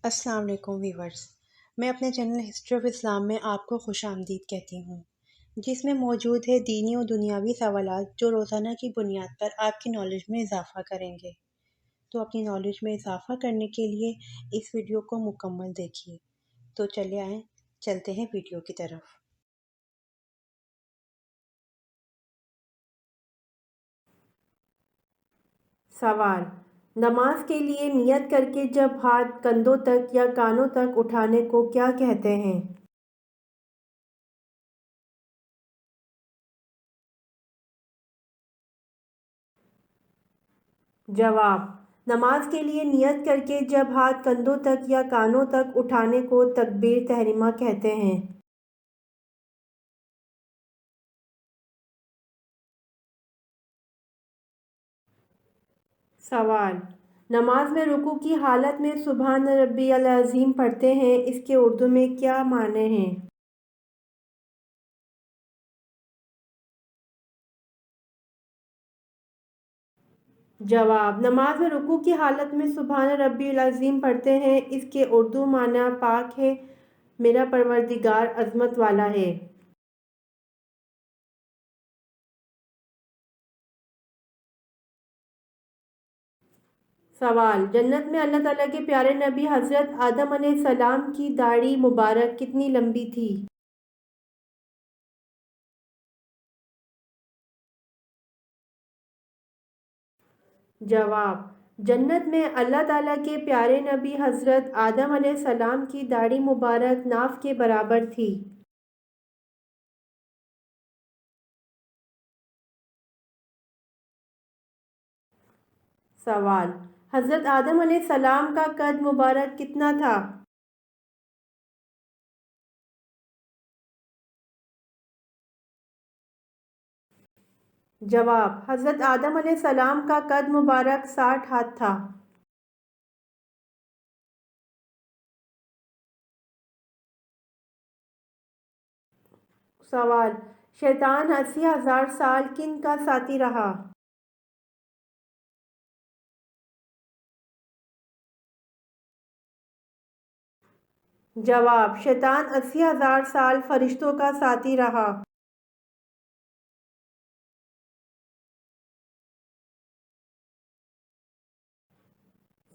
السلام علیکم ویورز، میں اپنے چینل ہسٹری آف اسلام میں آپ کو خوش آمدید کہتی ہوں، جس میں موجود ہے دینی و دنیاوی سوالات جو روزانہ کی بنیاد پر آپ کی نالج میں اضافہ کریں گے۔ تو اپنی نالج میں اضافہ کرنے کے لیے اس ویڈیو کو مکمل دیکھیے۔ تو چلے آئیں، چلتے ہیں ویڈیو کی طرف۔ سوال: نماز کے لیے نیت کر کے جب ہاتھ کندھوں تک یا کانوں تک اٹھانے کو کیا کہتے ہیں؟ جواب: نماز کے لیے نیت کر کے جب ہاتھ کندھوں تک یا کانوں تک اٹھانے کو تکبیر تحریمہ کہتے ہیں۔ سوال: نماز میں رکوع کی حالت میں سبحان ربی العظیم پڑھتے ہیں، اس کے اردو میں کیا معنی ہیں؟ جواب: نماز میں رکوع کی حالت میں سبحان ربی العظیم پڑھتے ہیں، اس کے اردو معنی پاک ہے میرا پروردگار عظمت والا ہے۔ سوال: جنت میں اللہ تعالیٰ کے پیارے نبی حضرت آدم علیہ السلام کی داڑھی مبارک کتنی لمبی تھی؟ جواب: جنت میں اللہ تعالیٰ کے پیارے نبی حضرت آدم علیہ السلام کی داڑھی مبارک ناف کے برابر تھی۔ سوال: حضرت آدم علیہ السلام کا قد مبارک کتنا تھا؟ جواب: حضرت آدم علیہ السلام کا قد مبارک 60 ہاتھ تھا۔ سوال: شیطان 80,000 سال کن کا ساتھی رہا؟ جواب: شیطان 80,000 سال فرشتوں کا ساتھی رہا۔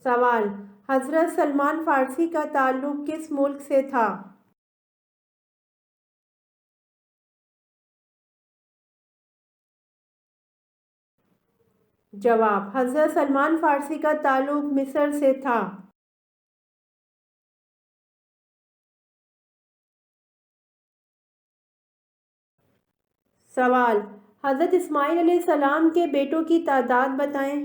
سوال: حضرت سلمان فارسی کا تعلق کس ملک سے تھا؟ جواب: حضرت سلمان فارسی کا تعلق مصر سے تھا۔ سوال: حضرت اسماعیل علیہ السلام کے بیٹوں کی تعداد بتائیں۔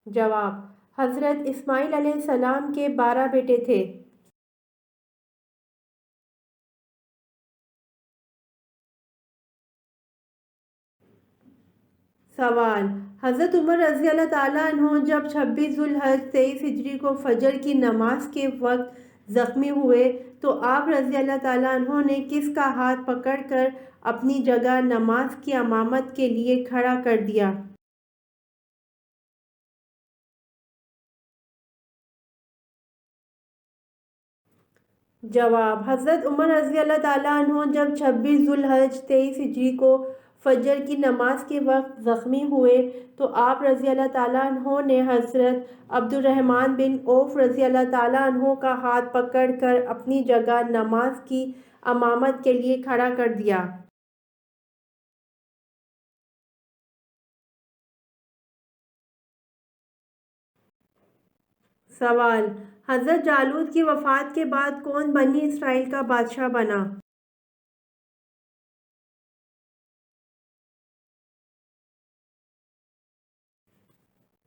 جواب: حضرت اسماعیل علیہ السلام کے 12 بیٹے تھے۔ سوال: حضرت عمر رضی اللہ تعالیٰ عنہ جب 26 ذو الحج 23 ہجری کو فجر کی نماز کے وقت زخمی ہوئے تو آپ رضی اللہ تعالیٰ عنہ نے کس کا ہاتھ پکڑ کر اپنی جگہ نماز کی امامت کے لیے کھڑا کر دیا؟ جواب: حضرت عمر رضی اللہ تعالیٰ عنہ جب 26 ذو الحج 23 ہجری کو فجر کی نماز کے وقت زخمی ہوئے تو آپ رضی اللہ تعالیٰ عنہ نے حضرت عبد الرحمن بن عوف رضی اللہ تعالیٰ عنہ کا ہاتھ پکڑ کر اپنی جگہ نماز کی امامت کے لیے کھڑا کر دیا۔ سوال: حضرت جالوت کی وفات کے بعد کون بنی اسرائیل کا بادشاہ بنا؟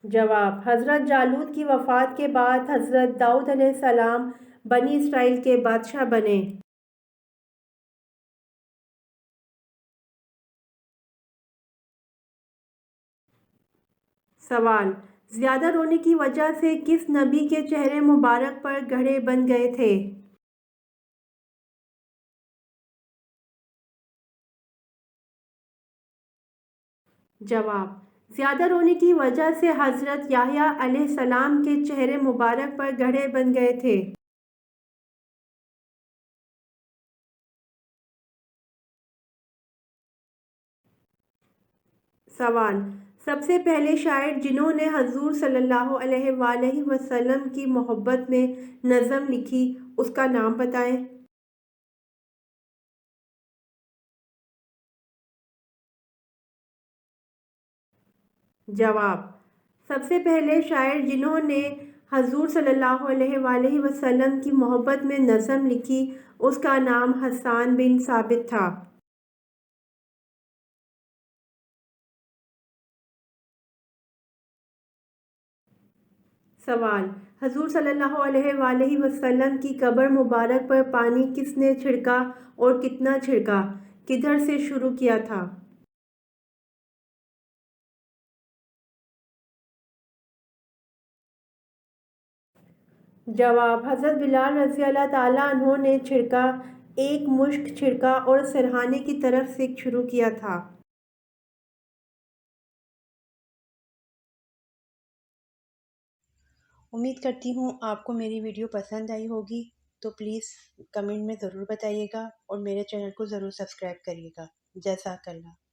جواب: حضرت جالوت کی وفات کے بعد حضرت داؤد علیہ السلام بنی اسرائیل کے بادشاہ بنے۔ سوال: زیادہ رونے کی وجہ سے کس نبی کے چہرے مبارک پر گڑھے بن گئے تھے؟ جواب: زیادہ رونے کی وجہ سے حضرت یحییٰ علیہ السلام کے چہرے مبارک پر گڑھے بن گئے تھے۔ سوال: سب سے پہلے شاعر جنہوں نے حضور صلی اللہ علیہ وآلہ وسلم کی محبت میں نظم لکھی، اس کا نام بتائیں۔ جواب: سب سے پہلے شاعر جنہوں نے حضور صلی اللہ علیہ وآلہ وسلم کی محبت میں نظم لکھی، اس کا نام حسان بن ثابت تھا۔ سوال: حضور صلی اللہ علیہ وآلہ وسلم کی قبر مبارک پر پانی کس نے چھڑکا اور کتنا چھڑکا؟ کدھر سے شروع کیا تھا؟ جواب: حضرت بلال رضی اللہ تعالیٰ عنہ نے چھڑکا، ایک مشک چھڑکا اور سرہانے کی طرف سے شروع کیا تھا۔ امید کرتی ہوں آپ کو میری ویڈیو پسند آئی ہوگی، تو پلیز کمنٹ میں ضرور بتائیے گا اور میرے چینل کو ضرور سبسکرائب کریے گا۔ جزاک اللہ۔